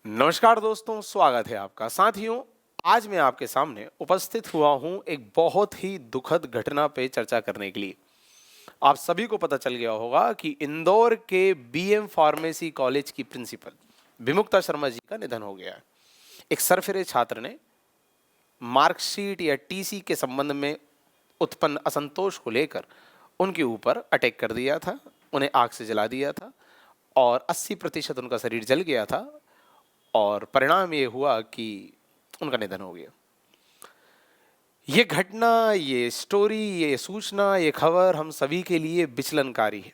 नमस्कार दोस्तों, स्वागत है आपका। साथियों, आज मैं आपके सामने उपस्थित हुआ हूं एक बहुत ही दुखद घटना पे चर्चा करने के लिए। आप सभी को पता चल गया होगा कि इंदौर के बीएम फार्मेसी कॉलेज की प्रिंसिपल विमुक्ता शर्मा जी का निधन हो गया है। एक सरफिरे छात्र ने मार्कशीट या टीसी के संबंध में उत्पन्न असंतोष को लेकर उनके ऊपर अटैक कर दिया था, उन्हें आग से जला दिया था और 80% उनका शरीर जल गया था और परिणाम ये हुआ कि उनका निधन हो गया। ये घटना, ये स्टोरी, ये सूचना, ये खबर हम सभी के लिए विचलनकारी है।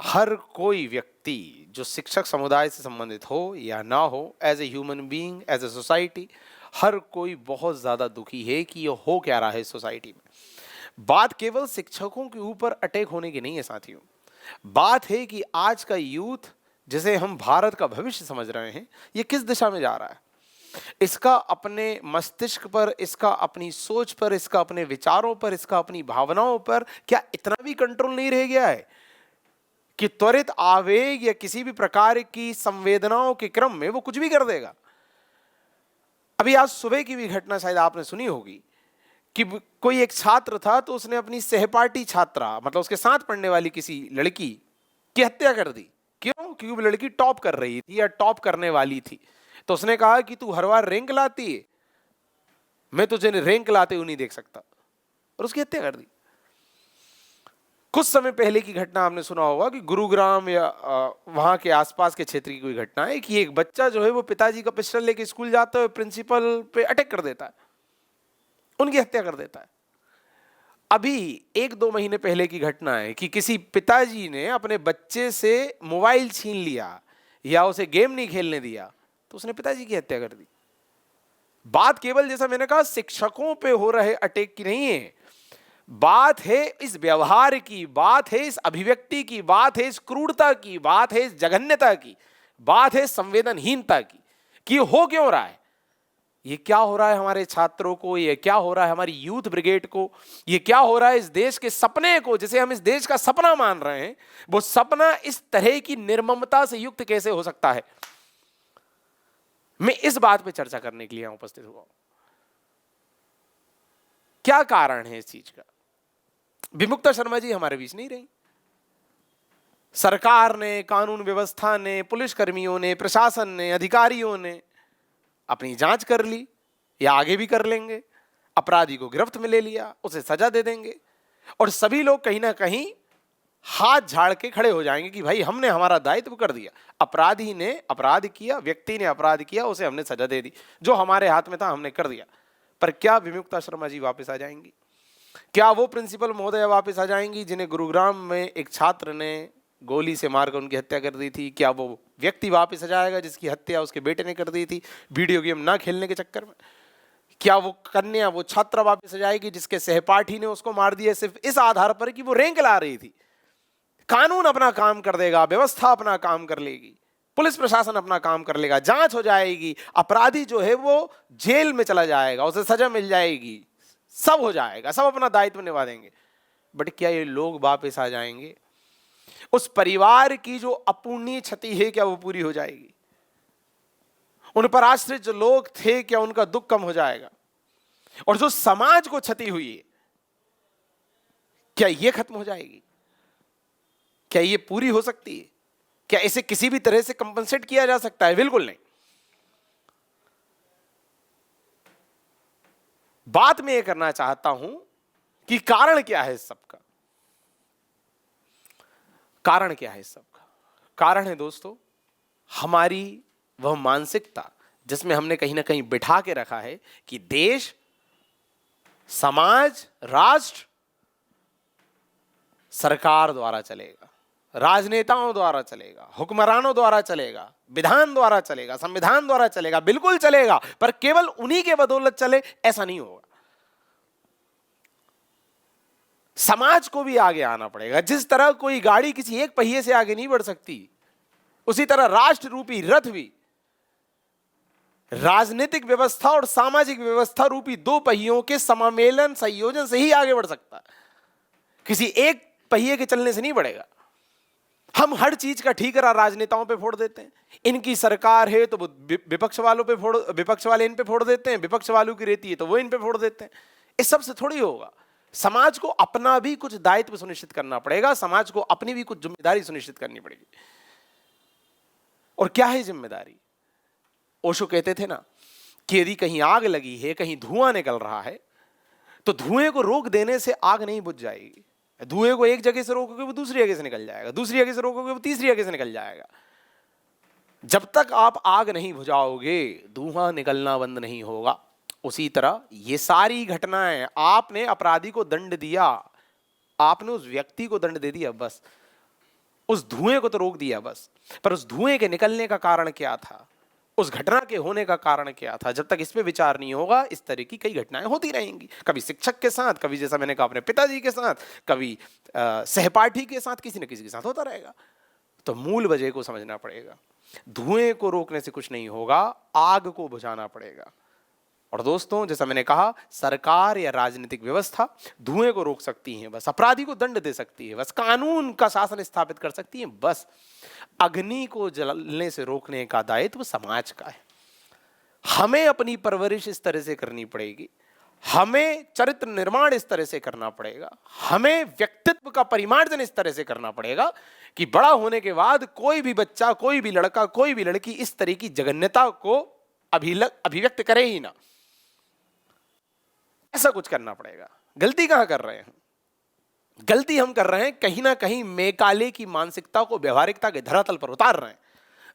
हर कोई व्यक्ति जो शिक्षक समुदाय से संबंधित हो या ना हो, as a human being, as a society, हर कोई बहुत ज़्यादा दुखी है कि ये हो क्या रहा है सोसाइटी में। बात केवल शिक्षकों के ऊपर अटैक होने की नहीं है साथियों। बात है कि आज का यूथ, जिसे हम भारत का भविष्य समझ रहे हैं, ये किस दिशा में जा रहा है। इसका अपने मस्तिष्क पर, इसका अपनी सोच पर, इसका अपने विचारों पर, इसका अपनी भावनाओं पर क्या इतना भी कंट्रोल नहीं रह गया है कि त्वरित आवेग या किसी भी प्रकार की संवेदनाओं के क्रम में वो कुछ भी कर देगा। अभी आज सुबह की भी घटना शायद आपने सुनी होगी कि कोई एक छात्र था, तो उसने अपनी सहपाठी छात्रा, मतलब उसके साथ पढ़ने वाली किसी लड़की की हत्या कर दी। क्यों? क्योंकि वो लड़की टॉप कर रही थी या टॉप करने वाली थी। तो उसने कहा कि तू हर बार रैंक लाती है, मैं तुझे रैंक लाते हुए नहीं देख सकता, और उसकी हत्या कर दी। कुछ समय पहले की घटना आपने सुना होगा कि गुरुग्राम या वहां के आसपास के क्षेत्र की कोई घटना है कि एक बच्चा जो है वो पिताजी का पिस्टल लेके स्कूल जाता है, प्रिंसिपल पे अटैक कर देता है, उनकी हत्या कर देता है। अभी 1-2 महीने पहले की घटना है कि किसी पिताजी ने अपने बच्चे से मोबाइल छीन लिया या उसे गेम नहीं खेलने दिया, तो उसने पिताजी की हत्या कर दी। बात केवल, जैसा मैंने कहा, शिक्षकों पे हो रहे अटैक की नहीं है। बात है इस व्यवहार की, बात है इस अभिव्यक्ति की, बात है इस क्रूरता की, बात है इस जघन्यता की, बात है संवेदनहीनता की कि हो क्यों रहा है। ये क्या हो रहा है हमारे छात्रों को, ये क्या हो रहा है हमारी यूथ ब्रिगेड को, ये क्या हो रहा है इस देश के सपने को, जिसे हम इस देश का सपना मान रहे हैं, वो सपना इस तरह की निर्ममता से युक्त कैसे हो सकता है। मैं इस बात पे चर्चा करने के लिए यहां उपस्थित हुआ हूं। क्या कारण है इस चीज का? विमुक्ता शर्मा जी हमारे बीच नहीं रही। सरकार ने, कानून व्यवस्था ने, पुलिस कर्मियों ने, प्रशासन ने, अधिकारियों ने अपनी जांच कर ली या आगे भी कर लेंगे, अपराधी को गिरफ्त में ले लिया, उसे सजा दे देंगे, और सभी लोग कहीं ना कहीं हाथ झाड़ के खड़े हो जाएंगे कि भाई हमने हमारा दायित्व कर दिया। अपराधी ने अपराध किया, व्यक्ति ने अपराध किया, उसे हमने सजा दे दी, जो हमारे हाथ में था हमने कर दिया। पर क्या विमुक्ता शर्मा जी वापस आ जाएंगी? क्या वो प्रिंसिपल महोदय वापस आ जाएंगी जिन्हें गुरुग्राम में एक छात्र ने गोली से मारकर उनकी हत्या कर दी थी? क्या वो व्यक्ति वापस आ जाएगा जिसकी हत्या उसके बेटे ने कर दी थी वीडियो गेम ना खेलने के चक्कर में? क्या वो कन्या, वो छात्रा वापस आ जाएगी जिसके सहपाठी ने उसको मार दिया सिर्फ इस आधार पर कि वो रैंक ला रही थी? कानून अपना काम कर देगा, व्यवस्था अपना काम कर लेगी, पुलिस प्रशासन अपना काम कर लेगा, जांच हो जाएगी, अपराधी जो है वो जेल में चला जाएगा, उसे सजा मिल जाएगी, सब हो जाएगा, सब अपना दायित्व निभा देंगे। बट क्या ये लोग वापस आ जाएंगे? उस परिवार की जो अपूर्णीय क्षति है, क्या वो पूरी हो जाएगी? उन पर आश्रित जो लोग थे, क्या उनका दुख कम हो जाएगा? और जो समाज को क्षति हुई है, क्या ये खत्म हो जाएगी? क्या ये पूरी हो सकती है? क्या इसे किसी भी तरह से कंपनसेट किया जा सकता है? बिल्कुल नहीं। बात मैं ये करना चाहता हूं कि कारण क्या है इस सबका। कारण क्या है इस सबका? कारण है दोस्तों हमारी वह मानसिकता जिसमें हमने कहीं ना कहीं बिठा के रखा है कि देश, समाज, राष्ट्र सरकार द्वारा चलेगा, राजनेताओं द्वारा चलेगा, हुक्मरानों द्वारा चलेगा, विधान द्वारा चलेगा, संविधान द्वारा चलेगा। बिल्कुल चलेगा, पर केवल उन्हीं के बदौलत चले ऐसा नहीं होगा। समाज को भी आगे आना पड़ेगा। जिस तरह कोई गाड़ी किसी एक पहिए से आगे नहीं बढ़ सकती, उसी तरह राष्ट्र रूपी रथ भी राजनीतिक व्यवस्था और सामाजिक व्यवस्था रूपी दो पहियों के समामेलन, संयोजन से ही आगे बढ़ सकता है। किसी एक पहिए के चलने से नहीं बढ़ेगा। हम हर चीज का ठीकरा राजनेताओं पे फोड़ देते हैं। इनकी सरकार है तो वो विपक्ष वालों पे फोड़, विपक्ष वाले इन पे फोड़ देते हैं, विपक्ष वालों की रहती है तो वो इन पे फोड़ देते हैं। इस सब से थोड़ी होगा। समाज को अपना भी कुछ दायित्व सुनिश्चित करना पड़ेगा, समाज को अपनी भी कुछ जिम्मेदारी सुनिश्चित करनी पड़ेगी। और क्या है जिम्मेदारी? ओशो कहते थे ना कि यदि कहीं आग लगी है, कहीं धुआं निकल रहा है, तो धुएं को रोक देने से आग नहीं बुझ जाएगी। धुएं को एक जगह से रोकोगे वो दूसरी जगह से निकल जाएगा, दूसरी जगह से रोकोगे वो तीसरी जगह से निकल जाएगा। जब तक आप आग नहीं बुझाओगे धुआं निकलना बंद नहीं होगा। उसी तरह ये सारी घटनाएं, आपने अपराधी को दंड दिया, आपने उस व्यक्ति को दंड दे दिया, बस उस धुएं को तो रोक दिया बस, पर उस धुएं के निकलने का कारण क्या था, उस घटना के होने का कारण क्या था, जब तक इस पे विचार नहीं होगा इस तरह की कई घटनाएं होती रहेंगी। कभी शिक्षक के साथ, कभी जैसा मैंने कहा अपने पिताजी के साथ, कभी सहपाठी के साथ, किसी न किसी के साथ होता रहेगा। तो मूल वजह को समझना पड़ेगा। धुएं को रोकने से कुछ नहीं होगा, आग को बुझाना पड़ेगा। और दोस्तों, जैसा मैंने कहा, सरकार या राजनीतिक व्यवस्था धुएं को रोक सकती है बस, अपराधी को दंड दे सकती है बस, कानून का शासन स्थापित कर सकती है बस। अग्नि को जलने से रोकने का दायित्व समाज का है। हमें अपनी परवरिश इस तरह से करनी पड़ेगी, हमें चरित्र निर्माण इस तरह से करना पड़ेगा, हमें व्यक्तित्व का परिमार्जन इस तरह से करना पड़ेगा कि बड़ा होने के बाद कोई भी बच्चा, कोई भी लड़का, कोई भी लड़की इस तरह की जघन्यता को अभिव्यक्त करे ही ना। ऐसा कुछ करना पड़ेगा। गलती कहां कर रहे हैं? गलती हम कर रहे हैं कहीं ना कहीं मैकाले की मानसिकता को व्यवहारिकता के धरातल पर उतार रहे हैं।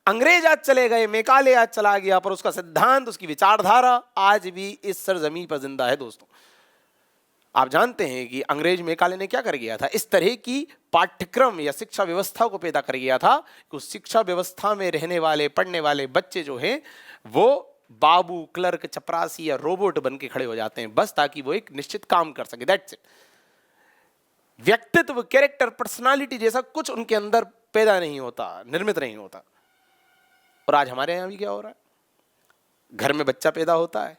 अंग्रेज आज चले गए, मैकाले आज चला गया, पर उसका सिद्धांत, उसकी विचारधारा आज भी इस सरजमी पर जिंदा है। दोस्तों, आप जानते हैं कि अंग्रेज मैकाले ने क्या कर गया था? इस तरह की पाठ्यक्रम या शिक्षा व्यवस्था को पैदा कर गया था कि उस शिक्षा व्यवस्था में रहने वाले, पढ़ने वाले बच्चे जो हैं वो बाबू, क्लर्क, चपरासी या रोबोट बन के खड़े हो जाते हैं बस, ताकि वो एक निश्चित काम कर सके। That's it. व्यक्तित्व, कैरेक्टर, पर्सनालिटी जैसा कुछ उनके अंदर पैदा नहीं होता, निर्मित नहीं होता। और आज हमारे यहां भी क्या हो रहा है? घर में बच्चा पैदा होता है,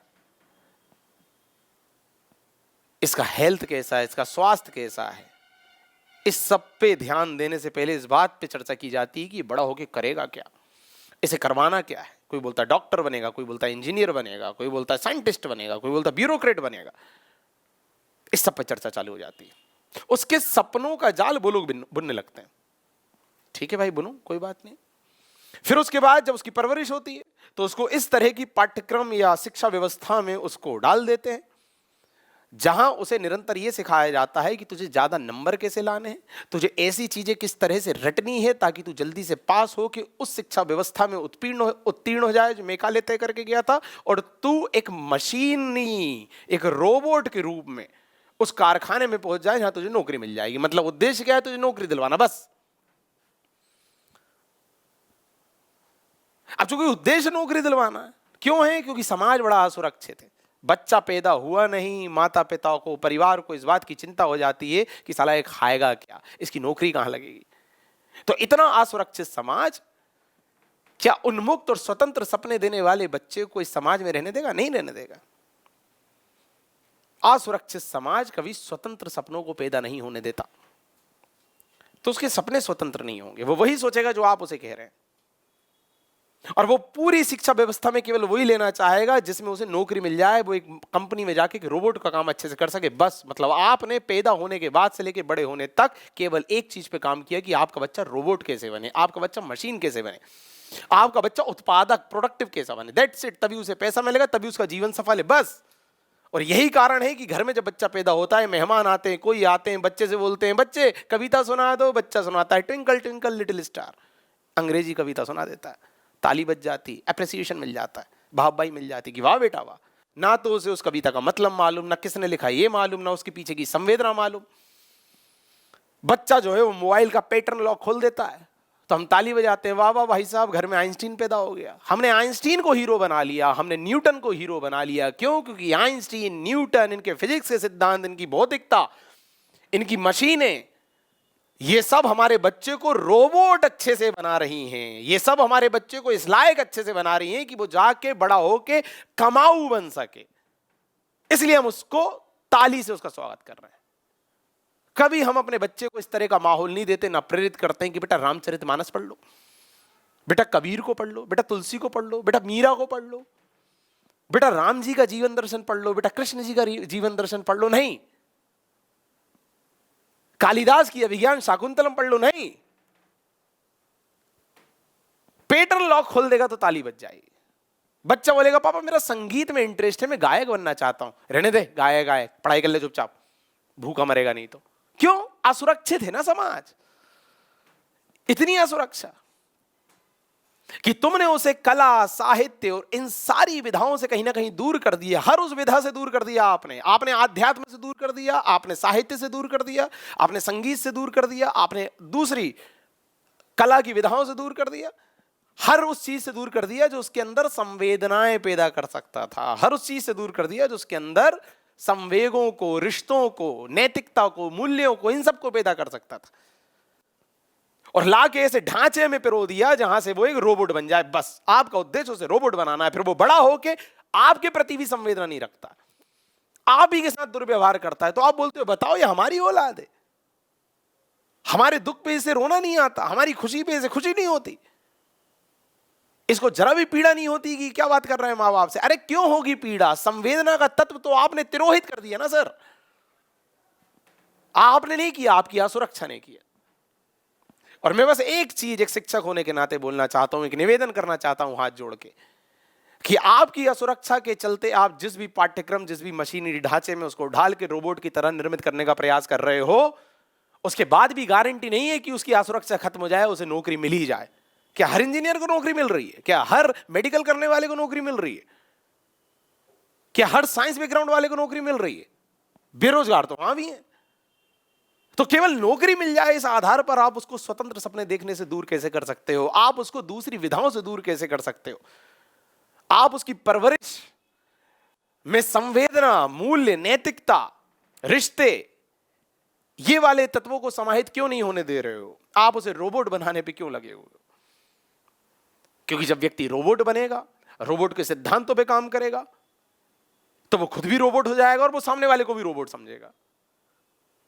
इसका हेल्थ कैसा है, इसका स्वास्थ्य कैसा है, इस सब पे ध्यान देने से पहले इस बात पे चर्चा की जाती है कि बड़ा होके करेगा क्या, इसे करवाना क्या है। कोई बोलता है डॉक्टर बनेगा, कोई बोलता है इंजीनियर बनेगा, कोई बोलता है साइंटिस्ट बनेगा, कोई बोलता है ब्यूरोक्रेट बनेगा। इस सब पर चर्चा चालू हो जाती है। उसके सपनों का जाल वो लोग बुनने लगते हैं। ठीक है भाई, बुनो, कोई बात नहीं। फिर उसके बाद जब उसकी परवरिश होती है तो उसको इस तरह की पाठ्यक्रम या शिक्षा व्यवस्था में उसको डाल देते हैं जहां उसे निरंतर यह सिखाया जाता है कि तुझे ज्यादा नंबर कैसे लाने हैं, तुझे ऐसी चीजें किस तरह से रटनी है ताकि तू जल्दी से पास हो कि उस शिक्षा व्यवस्था में उत्तीर्ण हो जाए जो मैकाले तय करके गया था, और तू एक मशीनी, एक रोबोट के रूप में उस कारखाने में पहुंच जाए जहां तुझे नौकरी मिल जाएगी। मतलब उद्देश्य क्या है? तुझे नौकरी दिलवाना बस। अब चूंकि उद्देश्य नौकरी दिलवाना है, क्यों है? क्योंकि समाज बड़ा असुरक्षित है। बच्चा पैदा हुआ नहीं, माता पिता को, परिवार को इस बात की चिंता हो जाती है कि साला ये खाएगा क्या, इसकी नौकरी कहां लगेगी। तो इतना असुरक्षित समाज क्या उन्मुक्त और स्वतंत्र सपने देने वाले बच्चे को इस समाज में रहने देगा? नहीं रहने देगा। असुरक्षित समाज कभी स्वतंत्र सपनों को पैदा नहीं होने देता, तो उसके सपने स्वतंत्र नहीं होंगे। वो वही सोचेगा जो आप उसे कह रहे हैं, और वो पूरी शिक्षा व्यवस्था में केवल वही लेना चाहेगा जिसमें उसे नौकरी मिल जाए, वो एक कंपनी में जाके रोबोट का काम अच्छे से कर सके बस। मतलब आपने पैदा होने के बाद से लेके बड़े होने तक केवल एक चीज पे काम किया कि आपका बच्चा रोबोट कैसे बने, आपका बच्चा मशीन कैसे बने, आपका बच्चा उत्पादक, प्रोडक्टिव कैसा बने। That's it. तभी उसे पैसा मिलेगा, तभी उसका जीवन सफल है बस। और यही कारण है कि घर में जब बच्चा पैदा होता है, मेहमान आते हैं, कोई आते हैं, बच्चे से बोलते हैं बच्चे कविता सुना दो, बच्चा सुनाता है ट्विंकल ट्विंकल लिटिल स्टार, अंग्रेजी कविता सुना देता है, ताली बज जाती, एप्रिसिएशन मिल जाता है, भाई मिल जाती कि वाह बेटा वाह। ना तो उसे उस कविता का मतलब मालूम, ना किसने लिखा ये मालूम, ना उसके पीछे की संवेदना मालूम। बच्चा जो है वो मोबाइल का पैटर्न लॉक खोल देता है तो हम ताली बजाते हैं, वाह वाह भाई साहब, घर में आइंस्टीन पैदा हो गया। हमने आइंस्टीन को हीरो बना लिया, हमने न्यूटन को हीरो बना लिया। क्यों? क्योंकि आइंस्टीन, न्यूटन, इनके फिजिक्स के सिद्धांत, इनकी भौतिकता, इनकी मशीनें, ये सब हमारे बच्चे को रोबोट अच्छे से बना रही हैं। ये सब हमारे बच्चे को इस लायक अच्छे से बना रही हैं कि वो जाके बड़ा होके कमाऊ बन सके। इसलिए हम उसको ताली से उसका स्वागत कर रहे हैं। कभी हम अपने बच्चे को इस तरह का माहौल नहीं देते, ना प्रेरित करते हैं कि बेटा रामचरितमानस पढ़ लो, बेटा कबीर को पढ़ लो, बेटा तुलसी को पढ़ लो, बेटा मीरा को पढ़ लो, बेटा राम जी का जीवन दर्शन पढ़ लो, बेटा कृष्ण जी का जीवन दर्शन पढ़ लो। नहीं। कालिदास की अभिज्ञान शाकुंतलम पढ़ लो। नहीं। पेटर्न लॉक खोल देगा तो ताली बज जाएगी। बच्चा बोलेगा पापा मेरा संगीत में इंटरेस्ट है, मैं गायक बनना चाहता हूं। रहने दे, गायक गायक, पढ़ाई कर ले चुपचाप, भूखा मरेगा नहीं तो। क्यों? असुरक्षित है ना समाज, इतनी असुरक्षा कि तुमने उसे कला, साहित्य और इन सारी विधाओं से कहीं ना कहीं दूर कर दिया। हर उस विधा से दूर कर दिया आपने। आपने आध्यात्म से दूर कर दिया, आपने साहित्य से दूर कर दिया, आपने संगीत से दूर कर दिया, आपने दूसरी कला की विधाओं से दूर कर दिया। हर उस चीज से दूर कर दिया जो उसके अंदर संवेदनाएं पैदा कर सकता था। हर उस चीज से दूर कर दिया जो उसके अंदर संवेगों को, रिश्तों को, नैतिकता को, मूल्यों को, इन सबको पैदा कर सकता था। और लाके ऐसे ढांचे में पिरो दिया जहां से वो एक रोबोट बन जाए। बस आपका उद्देश्य उसे रोबोट बनाना है। फिर वो बड़ा होके आपके प्रति भी संवेदना नहीं रखता, आप ही के साथ दुर्व्यवहार करता है। तो आप बोलते हो बताओ ये हमारी औलाद है, हमारे दुख पे इसे रोना नहीं आता, हमारी खुशी पे इसे खुशी नहीं होती, इसको जरा भी पीड़ा नहीं होती कि क्या बात कर रहे हैं मां बाप से। अरे क्यों होगी पीड़ा? संवेदना का तत्व तो आपने तिरोहित कर दिया ना सर। आपने नहीं किया, आपकी असुरक्षा ने किया। और मैं बस एक चीज, एक शिक्षक होने के नाते बोलना चाहता हूं, एक निवेदन करना चाहता हूं हाथ जोड़ के, कि आपकी असुरक्षा के चलते आप जिस भी पाठ्यक्रम, जिस भी मशीनरी ढांचे में उसको ढाल के रोबोट की तरह निर्मित करने का प्रयास कर रहे हो, उसके बाद भी गारंटी नहीं है कि उसकी असुरक्षा खत्म हो जाए, उसे नौकरी मिल ही जाए। क्या हर इंजीनियर को नौकरी मिल रही है? क्या हर मेडिकल करने वाले को नौकरी मिल रही है? क्या हर साइंस बैकग्राउंड वाले को नौकरी मिल रही है? बेरोजगार तो वहां भी है। तो केवल नौकरी मिल जाए इस आधार पर आप उसको स्वतंत्र सपने देखने से दूर कैसे कर सकते हो? आप उसको दूसरी विधाओं से दूर कैसे कर सकते हो? आप उसकी परवरिश में संवेदना, मूल्य, नैतिकता, रिश्ते, ये वाले तत्वों को समाहित क्यों नहीं होने दे रहे हो? आप उसे रोबोट बनाने पे क्यों लगे हुए हो? क्योंकि जब व्यक्ति रोबोट बनेगा, रोबोट के सिद्धांतों पे काम करेगा, तो वो खुद भी रोबोट हो जाएगा और वो सामने वाले को भी रोबोट समझेगा।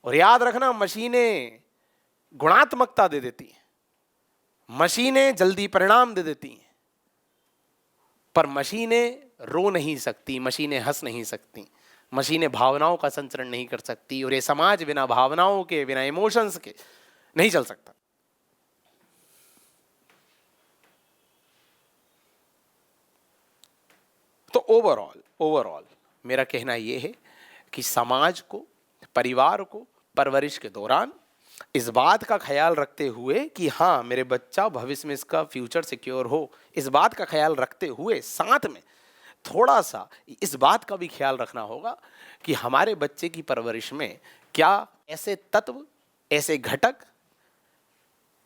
और याद रखना, मशीनें गुणात्मकता दे देती हैं, मशीनें जल्दी परिणाम दे देती हैं, पर मशीनें रो नहीं सकती, मशीनें हंस नहीं सकती, मशीनें भावनाओं का संचरण नहीं कर सकती। और ये समाज बिना भावनाओं के, बिना इमोशंस के नहीं चल सकता। तो ओवरऑल मेरा कहना यह है कि समाज को, परिवार को परवरिश के दौरान इस बात का ख्याल रखते हुए कि हाँ मेरे बच्चा भविष्य में इसका फ्यूचर सिक्योर हो, इस बात का ख्याल रखते हुए साथ में थोड़ा सा इस बात का भी ख्याल रखना होगा कि हमारे बच्चे की परवरिश में क्या ऐसे तत्व, ऐसे घटक,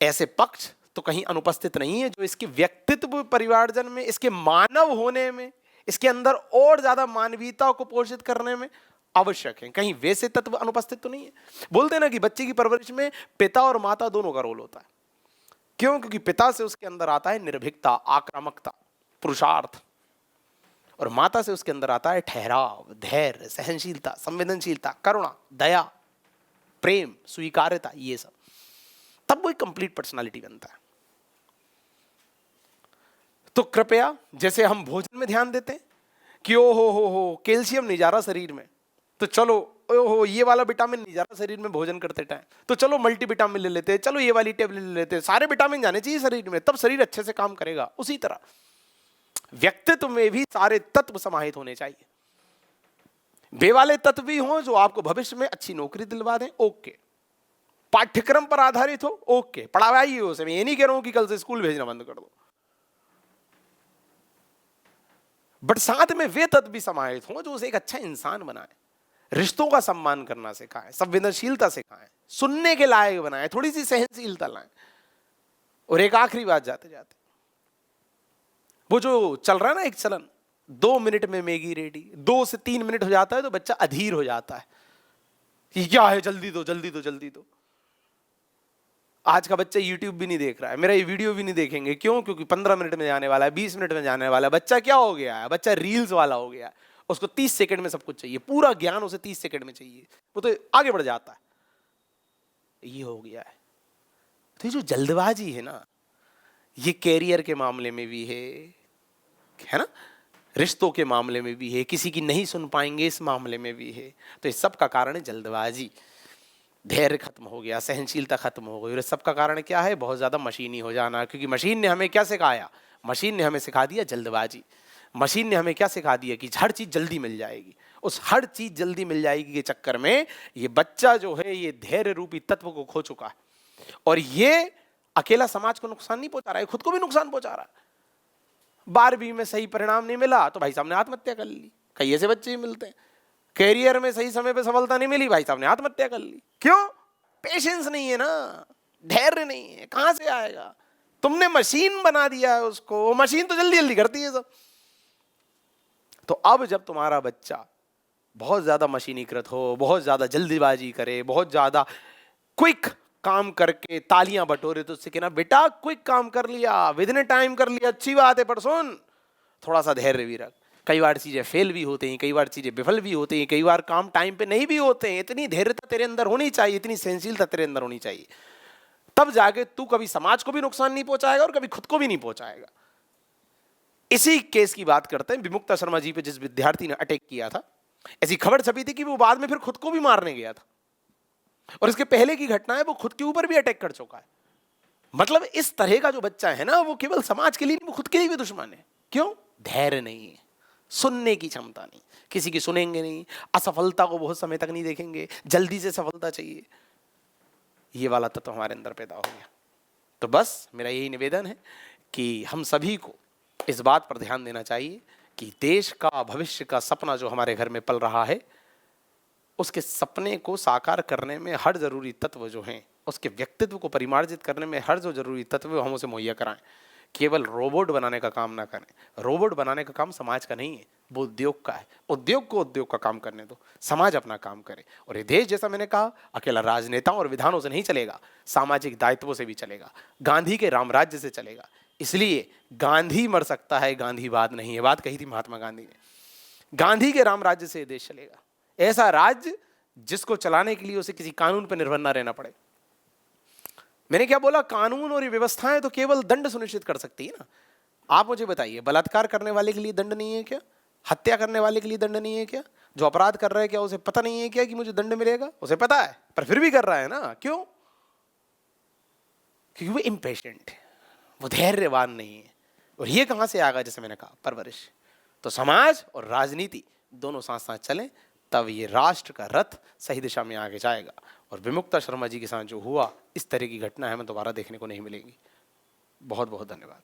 ऐसे पक्ष तो कहीं अनुपस्थित नहीं है जो इसके व्यक्तित्व परिवारजन में, इसके मानव होने में, इसके अंदर और ज्यादा मानवीयता को पोषित करने में आवश्यक है। कहीं वैसे तत्व अनुपस्थित तो नहीं है। बोलते हैं ना कि बच्चे की परवरिश में पिता और माता दोनों का रोल होता है। क्यों? क्योंकि पिता से उसके अंदर आता है निर्भीकता, आक्रामकता, पुरुषार्थ, और माता से उसके अंदर आता है ठहराव, धैर्य, सहनशीलता, संवेदनशीलता, करुणा, दया, प्रेम, स्वीकार्यता, ये सब। तब वो एक कंप्लीट पर्सनालिटी बनता है। तो कृपया, जैसे हम भोजन में ध्यान देते हैं कि ओ हो कैल्शियम नहीं जा रहा शरीर में, तो चलो ओहो ये वाला विटामिन नहीं जा रहा शरीर में भोजन करते टाइम, तो चलो मल्टीविटामिन ले लेते हैं, चलो ये वाली टेबलेट ले लेते हैं। सारे विटामिन जाने चाहिए शरीर में, तब शरीर अच्छे से काम करेगा। उसी तरह व्यक्तित्व में भी सारे तत्व समाहित होने चाहिए। वे वाले तत्व भी हों जो आपको भविष्य में अच्छी नौकरी दिलवा दें, ओके। पाठ्यक्रम पर आधारित हो, ओके, पढ़ावाइए उसे। मैं ये नहीं कह रहा हूं कि कल से स्कूल भेजना बंद कर दो, बट साथ में वे तत्व भी समाहित हों जो उसे एक अच्छा इंसान बनाए, रिश्तों का सम्मान करना सिखाएं, संवेदनशीलता सिखाएं, सुनने के लायक बनाएं, थोड़ी सी सहनशीलता लाएं। और एक आखिरी बात जाते जाते, वो जो चल रहा है ना एक चलन, 2 मिनट में मैगी रेडी, 2 से 3 मिनट हो जाता है तो बच्चा अधीर हो जाता है कि क्या है, जल्दी दो जल्दी दो जल्दी दो। आज का बच्चा यूट्यूब भी नहीं देख रहा है, मेरा ये वीडियो भी नहीं देखेंगे। क्यों? क्योंकि 15 मिनट में जाने वाला है, 20 मिनट में जाने वाला है। बच्चा क्या हो गया है? बच्चा रील्स वाला हो गया है। उसको 30 सेकंड में सब कुछ चाहिए, पूरा ज्ञान उसे 30 सेकंड में चाहिए, वो तो आगे बढ़ जाता है। ये हो गया है। तो ये जो जल्दबाजी है ना, ये कैरियर के मामले में भी है ना, रिश्तों के मामले में भी है, किसी की नहीं सुन पाएंगे इस मामले में भी है। तो इस सब का कारण है जल्दबाजी। धैर्य खत्म हो गया, सहनशीलता खत्म हो गई। और इस सब का कारण क्या है? बहुत ज्यादा मशीनी हो जाना। क्योंकि मशीन ने हमें क्या सिखाया? मशीन ने हमें सिखा दिया जल्दबाजी। मशीन ने हमें क्या सिखा दिया? कि हर चीज जल्दी मिल जाएगी। उस हर चीज जल्दी मिल जाएगी के चक्कर में ये बच्चा जो है ये धैर्य रूपी तत्व को खो चुका है। और ये अकेला समाज को नुकसान नहीं पहुंचा रहा है, खुद को भी नुकसान पहुंचा रहा है। 12वीं में सही परिणाम नहीं मिला तो भाई साहब ने आत्महत्या कर ली। कई ऐसे बच्चे ही मिलते हैं। कैरियर में सही समय पे सफलता नहीं मिली, भाई साहब ने आत्महत्या कर ली। क्यों? पेशेंस नहीं है ना, धैर्य नहीं है। कहां से आएगा? तुमने मशीन बना दिया है उसको, मशीन तो जल्दी जल्दी करती है सब। तो अब जब तुम्हारा बच्चा बहुत ज्यादा मशीनीकृत हो, बहुत ज्यादा जल्दीबाजी करे, बहुत ज्यादा क्विक काम करके तालियां बटोरे, तो उससे कहना बेटा क्विक काम कर लिया, विदिन टाइम कर लिया, अच्छी बात है, पर सुन थोड़ा सा धैर्य भी रख। कई बार चीजें फेल भी होते हैं, कई बार चीजें विफल भी होते हैं, कई बार काम टाइम पे नहीं भी होते हैं। इतनी धैर्यता तेरे अंदर होनी चाहिए, इतनी सहनशीलता तेरे अंदर होनी चाहिए, तब जाके तू कभी समाज को भी नुकसान नहीं पहुंचाएगा और कभी खुद को भी नहीं पहुंचाएगा। इसी केस की बात करते हैं, विमुक्ता शर्मा जी पे जिस विद्यार्थी ने अटैक किया था। ऐसी खबर छपी थी कि वो बाद में फिर खुद को भी मारने गया था, और इसके पहले की घटना है वो खुद के ऊपर भी अटैक कर चुका है। मतलब इस तरह का जो बच्चा है ना, वो केवल समाज के लिए नहीं, वो खुद के लिए भी दुश्मन है। क्यों? धैर्य नहीं है, सुनने की क्षमता नहीं, किसी की सुनेंगे नहीं, असफलता को बहुत समय तक नहीं देखेंगे, जल्दी से सफलता चाहिए। ये वाला तत्व हमारे अंदर पैदा हो गया। तो बस मेरा यही निवेदन है कि हम सभी को इस बात पर ध्यान देना चाहिए कि देश का भविष्य का सपना जो हमारे घर में पल रहा है, उसके सपने को साकार करने में हर जरूरी तत्व जो हैं, उसके व्यक्तित्व को परिमार्जित करने में हर जो जरूरी तत्व हम उसे मुहैया कराएं। केवल रोबोट बनाने का काम ना करें। रोबोट बनाने का काम समाज का नहीं है, वो उद्योग का है। उद्योग को उद्योग का काम करने दो, समाज अपना काम करे। और ये देश, जैसा मैंने कहा, अकेला राजनेताओं और विधानों से नहीं चलेगा, सामाजिक दायित्वों से भी चलेगा, गांधी के रामराज्य से चलेगा। इसलिए गांधी मर सकता है, गांधीवाद नहीं है। बात कही थी महात्मा गांधी ने। गांधी के रामराज्य से देश चलेगा, ऐसा राज्य जिसको चलाने के लिए उसे किसी कानून पर निर्भर ना रहना पड़े। मैंने क्या बोला? कानून और व्यवस्थाएं तो केवल दंड सुनिश्चित कर सकती है ना। आप मुझे बताइए, बलात्कार करने वाले के लिए दंड नहीं है क्या? हत्या करने वाले के लिए दंड नहीं है क्या? जो अपराध कर रहा है, क्या उसे पता नहीं है क्या कि मुझे दंड मिलेगा? उसे पता है, पर फिर भी कर रहा है ना। क्यों? क्योंकि वो इम्पेशेंट है, वो धैर्यवान नहीं है। और ये कहां से आएगा? जैसे मैंने कहा, परवरिश। तो समाज और राजनीति दोनों साथ साथ चलें, तब ये राष्ट्र का रथ सही दिशा में आगे जाएगा। और विमुक्ता शर्मा जी के साथ जो हुआ, इस तरह की घटना हमें दोबारा देखने को नहीं मिलेगी। बहुत बहुत धन्यवाद।